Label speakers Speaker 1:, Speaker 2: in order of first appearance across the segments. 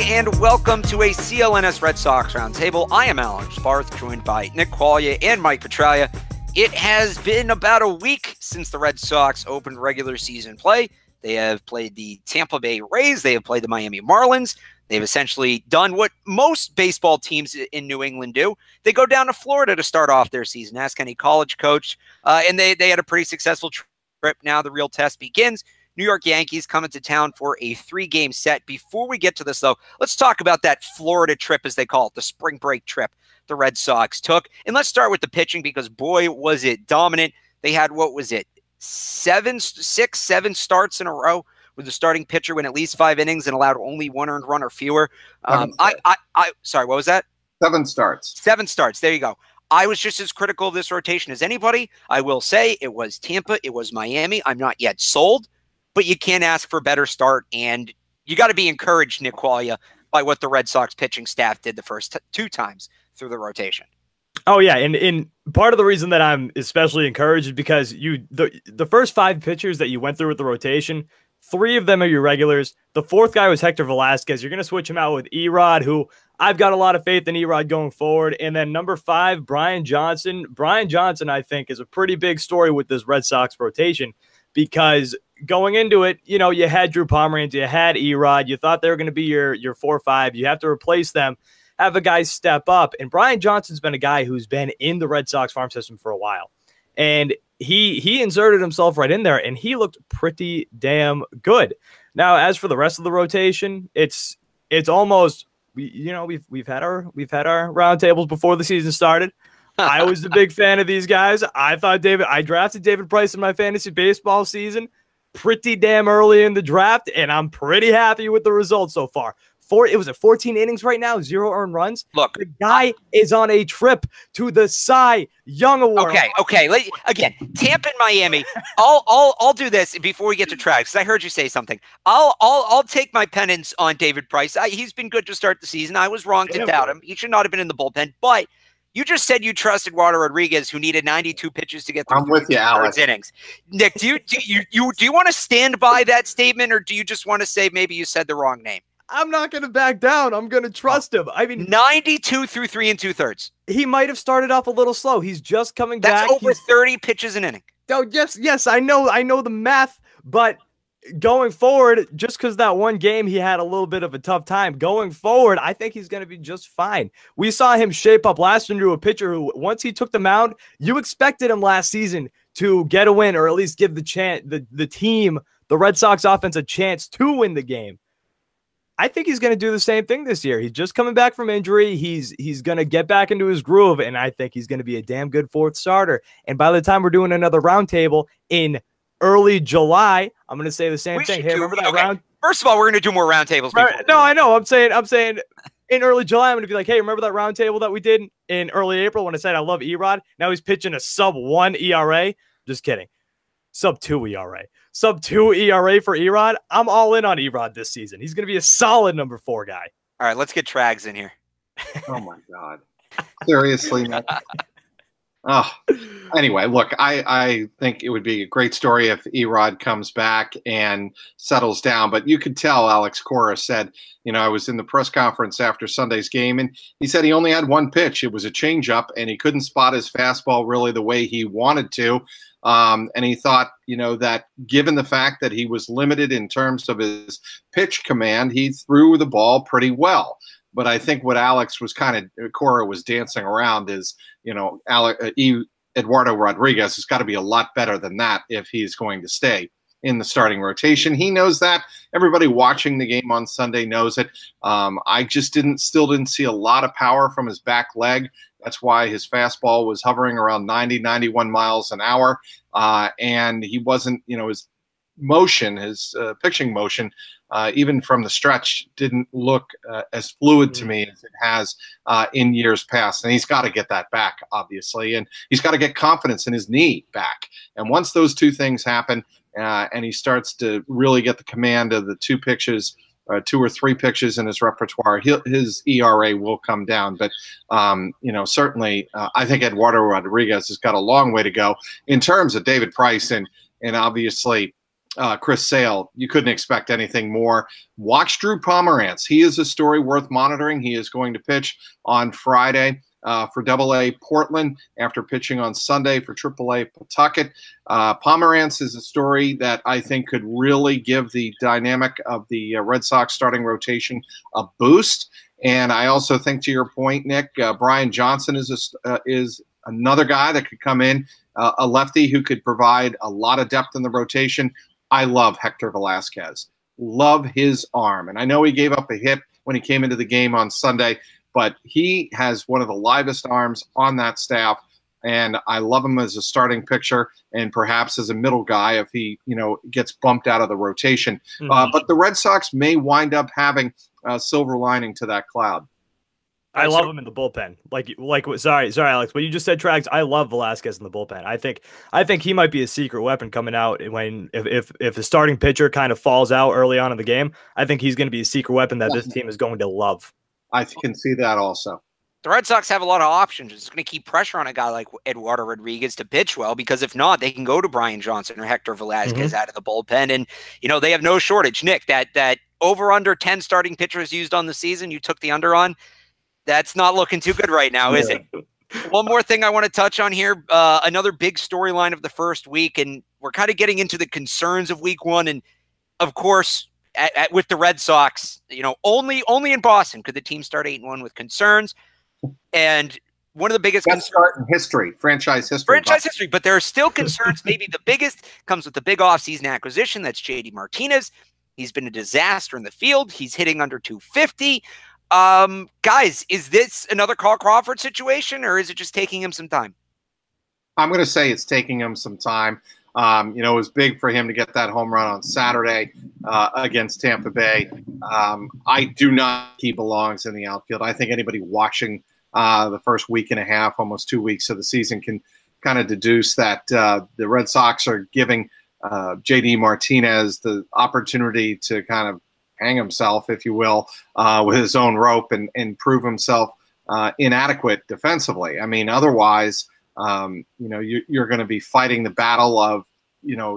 Speaker 1: and welcome to a CLNS Red Sox Roundtable. I am Alex Barth, joined by Nick Quaglia and Mike Petraglia. It has been about a week since the Red Sox opened regular season play. They have played the Tampa Bay Rays. They have played the Miami Marlins. They've essentially done what most baseball teams in New England do. They go down to Florida to start off their season. Ask any college coach. And they had a pretty successful trip. Now the real test begins. New York Yankees coming to town for a 3-game set. Before we get to this, though, let's talk about that Florida trip, as they call it, the spring break trip the Red Sox took. And let's start with the pitching because, boy, was it dominant. They had, what was it, 7 starts in a row with the starting pitcher win at least 5 innings and allowed only 1 earned run or fewer. Sorry, what was that?
Speaker 2: 7 starts.
Speaker 1: 7 starts. There you go. I was just as critical of this rotation as anybody. I will say it was Tampa. It was Miami. I'm not yet sold, but you can't ask for a better start. And you got to be encouraged, Nick Quaglia, by what the Red Sox pitching staff did the first 2 times through the rotation.
Speaker 3: Oh, yeah. And part of the reason that I'm especially encouraged is because the first 5 pitchers that you went through with the rotation, 3 of them are your regulars. The 4th guy was Hector Velasquez. You're going to switch him out with Erod, who I've got a lot of faith in Erod going forward. And then number 5, Brian Johnson. Brian Johnson, I think, is a pretty big story with this Red Sox rotation because going into it, you know, you had Drew Pomeranz, you had Erod. You thought they were going to be your 4-5. You have to replace them, have a guy step up. And Brian Johnson's been a guy who's been in the Red Sox farm system for a while. And he inserted himself right in there, and he looked pretty damn good. Now, as for the rest of the rotation, it's almost, you know, we've had our roundtables before the season started. I was a big fan of these guys. I drafted David Price in my fantasy baseball season pretty damn early in the draft, and I'm pretty happy with the results so far. It was 14 innings right now, 0 earned runs.
Speaker 1: Look,
Speaker 3: the guy is on a trip to the Cy Young Award.
Speaker 1: Okay. Again, Tampa and Miami. I'll do this before we get to tracks because I heard you say something. I'll take my penance on David Price. He's been good to start the season. I was wrong to doubt him. He should not have been in the bullpen. But you just said you trusted Eduardo Rodriguez, who needed 92 pitches to get through.
Speaker 2: I'm with you, Alex.
Speaker 1: Innings. Nick, do you want to stand by that statement, or do you just want to say maybe you said the wrong name?
Speaker 3: I'm not going to back down. I'm going to trust him. I mean,
Speaker 1: 92 through 3 2/3.
Speaker 3: He might have started off a little slow. He's just coming back.
Speaker 1: That's over 30 pitches an inning.
Speaker 3: Oh, yes, I know the math, but going forward, just because that one game he had a little bit of a tough time, going forward, I think he's going to be just fine. We saw him shape up last year to a pitcher who, once he took the mound, you expected him last season to get a win or at least give the team, the Red Sox offense, a chance to win the game. I think he's going to do the same thing this year. He's just coming back from injury. He's going to get back into his groove, and I think he's going to be a damn good 4th starter. And by the time we're doing another roundtable in early July, I'm going to say the same thing. Hey, remember that round?
Speaker 1: First of all, we're going to do more roundtables.
Speaker 3: No, I know. I'm saying in early July, I'm going to be like, hey, remember that roundtable that we did in early April when I said I love Erod? Now he's pitching a sub-1 ERA. Just kidding. Sub-2 ERA. Sub-2 ERA for Erod. I'm all in on Erod this season. He's going to be a solid number 4 guy.
Speaker 1: All right, let's get Trags in here.
Speaker 2: Oh, my God. Seriously, man. Anyway, look, I think it would be a great story if Erod comes back and settles down. But you could tell Alex Cora said, you know, I was in the press conference after Sunday's game, and he said he only had 1 pitch. It was a changeup, and he couldn't spot his fastball really the way he wanted to. And he thought, you know, that given the fact that he was limited in terms of his pitch command, he threw the ball pretty well. But I think what Alex was Cora was dancing around is, you know, Eduardo Rodriguez has got to be a lot better than that if he's going to stay in the starting rotation. He knows that. Everybody watching the game on Sunday knows it. I just still didn't see a lot of power from his back leg. That's why his fastball was hovering around 90, 91 miles an hour. And he wasn't, you know, his motion, his pitching motion, even from the stretch, didn't look as fluid to me as it has in years past. And he's got to get that back, obviously. And he's got to get confidence in his knee back. And once those 2 things happen and he starts to really get the command of the 2 pitches, 2 or 3 pitches in his repertoire, his ERA will come down. But, you know, certainly I think Eduardo Rodriguez has got a long way to go in terms of David Price and obviously Chris Sale. You couldn't expect anything more. Watch Drew Pomerantz. He is a story worth monitoring. He is going to pitch on Friday for Double-A Portland after pitching on Sunday for Triple-A Pawtucket. Pomerantz is a story that I think could really give the dynamic of the Red Sox starting rotation a boost. And I also think, to your point, Nick, Brian Johnson is another guy that could come in, a lefty who could provide a lot of depth in the rotation. I love Hector Velasquez. Love his arm. And I know he gave up a hit when he came into the game on Sunday, but he has one of the livest arms on that staff. And I love him as a starting pitcher and perhaps as a middle guy if he, gets bumped out of the rotation. But the Red Sox may wind up having a silver lining to that cloud.
Speaker 3: I love him in the bullpen. Sorry, Alex, but you just said Trags. I love Velasquez in the bullpen. I think he might be a secret weapon coming out if the starting pitcher kind of falls out early on in the game. I think he's going to be a secret weapon that this team is going to love.
Speaker 2: I can see that also.
Speaker 1: The Red Sox have a lot of options. It's going to keep pressure on a guy like Eduardo Rodriguez to pitch well, because if not, they can go to Brian Johnson or Hector Velasquez out of the bullpen. And, they have no shortage. Nick, that over under 10 starting pitchers used on the season, you took the under on. That's not looking too good right now, is it? One more thing I want to touch on here. Another big storyline of the first week, and we're kind of getting into the concerns of week one. And, of course, with the Red Sox, only in Boston could the team start 8-1 with concerns. And one of the biggest
Speaker 2: concerns in history, franchise history.
Speaker 1: But there are still concerns. Maybe the biggest comes with the big offseason acquisition. That's JD Martinez. He's been a disaster in the field. He's hitting under 250. Guys, is this another Carl Crawford situation, or is it just taking him some time?
Speaker 2: I'm going to say it's taking him some time. It was big for him to get that home run on Saturday against Tampa Bay. I do not think he belongs in the outfield. I think anybody watching the first week and a half, almost 2 weeks of the season, can kind of deduce that the Red Sox are giving JD Martinez the opportunity to kind of hang himself, if you will, with his own rope and prove himself inadequate defensively. I mean, otherwise, you're going to be fighting the battle of,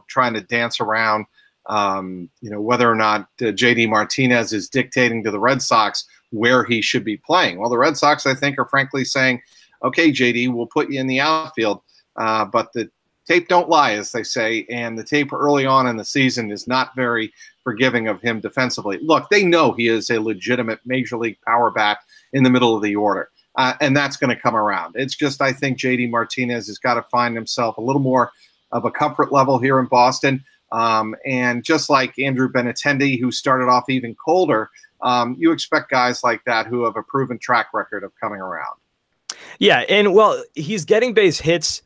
Speaker 2: trying to dance around, whether or not JD Martinez is dictating to the Red Sox where he should be playing. Well, the Red Sox, I think, are frankly saying, okay, JD, we'll put you in the outfield, but the tape don't lie, as they say, and the tape early on in the season is not very forgiving of him defensively. Look, they know he is a legitimate major league power bat in the middle of the order, and that's going to come around. It's just, I think JD Martinez has got to find himself a little more of a comfort level here in Boston, and just like Andrew Benintendi, who started off even colder, you expect guys like that who have a proven track record of coming around.
Speaker 3: Yeah, and well, he's getting base hits.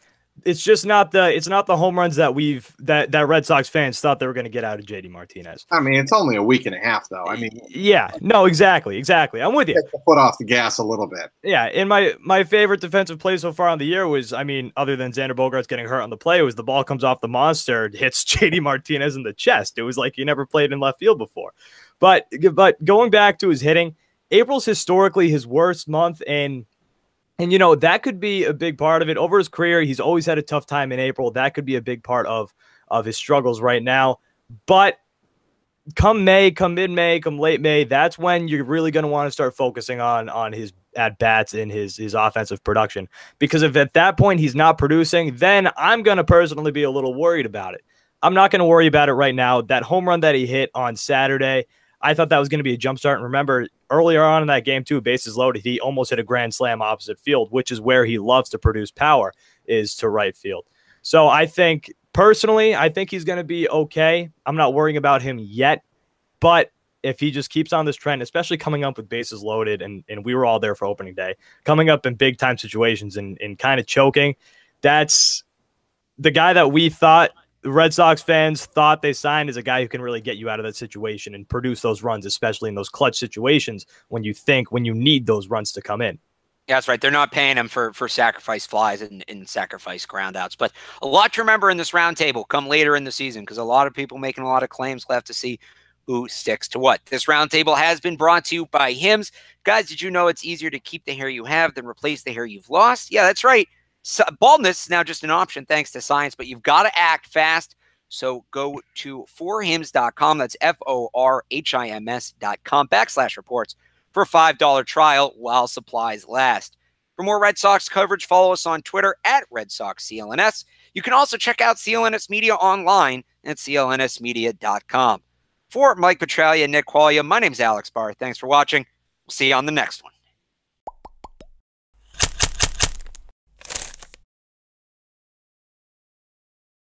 Speaker 3: It's just not the home runs that that Red Sox fans thought they were going to get out of JD Martinez.
Speaker 2: I mean, it's only a week and a half, though. I mean,
Speaker 3: yeah, no, exactly. I'm with you.
Speaker 2: Take the foot off the gas a little bit.
Speaker 3: Yeah, and my favorite defensive play so far on the year was, I mean, other than Xander Bogaerts getting hurt on the play, was the ball comes off the monster, hits JD Martinez in the chest. It was like he never played in left field before. But going back to his hitting, April's historically his worst month, and that could be a big part of it. Over his career, he's always had a tough time in April. That could be a big part of his struggles right now. But come May, come mid-May, come late May, that's when you're really going to want to start focusing on his at-bats and his offensive production. Because if at that point he's not producing, then I'm going to personally be a little worried about it. I'm not going to worry about it right now. That home run that he hit on Saturday, I thought that was going to be a jump start. And remember, earlier on in that game, too, bases loaded, he almost hit a grand slam opposite field, which is where he loves to produce power, is to right field. So I think, personally, he's going to be okay. I'm not worrying about him yet. But if he just keeps on this trend, especially coming up with bases loaded, and we were all there for opening day, coming up in big-time situations and kind of choking, that's the guy that we thought – the Red Sox fans thought they signed as a guy who can really get you out of that situation and produce those runs, especially in those clutch situations when you need those runs to come in.
Speaker 1: Yeah, that's right. They're not paying him for sacrifice flies and sacrifice groundouts. But a lot to remember in this roundtable come later in the season, because a lot of people making a lot of claims. We'll have to see who sticks to what. This roundtable has been brought to you by Hims. Guys, did you know it's easier to keep the hair you have than replace the hair you've lost? Yeah, that's right. So, baldness is now just an option thanks to science, but you've got to act fast. So go to forhims.com. That's forhims.com/reports for a $5 trial while supplies last. For more Red Sox coverage, follow us on Twitter at Red Sox CLNS. You can also check out CLNS Media online at clnsmedia.com. For Mike Petraglia and Nick Quaglia, my name's Alex Barth. Thanks for watching. We'll see you on the next one.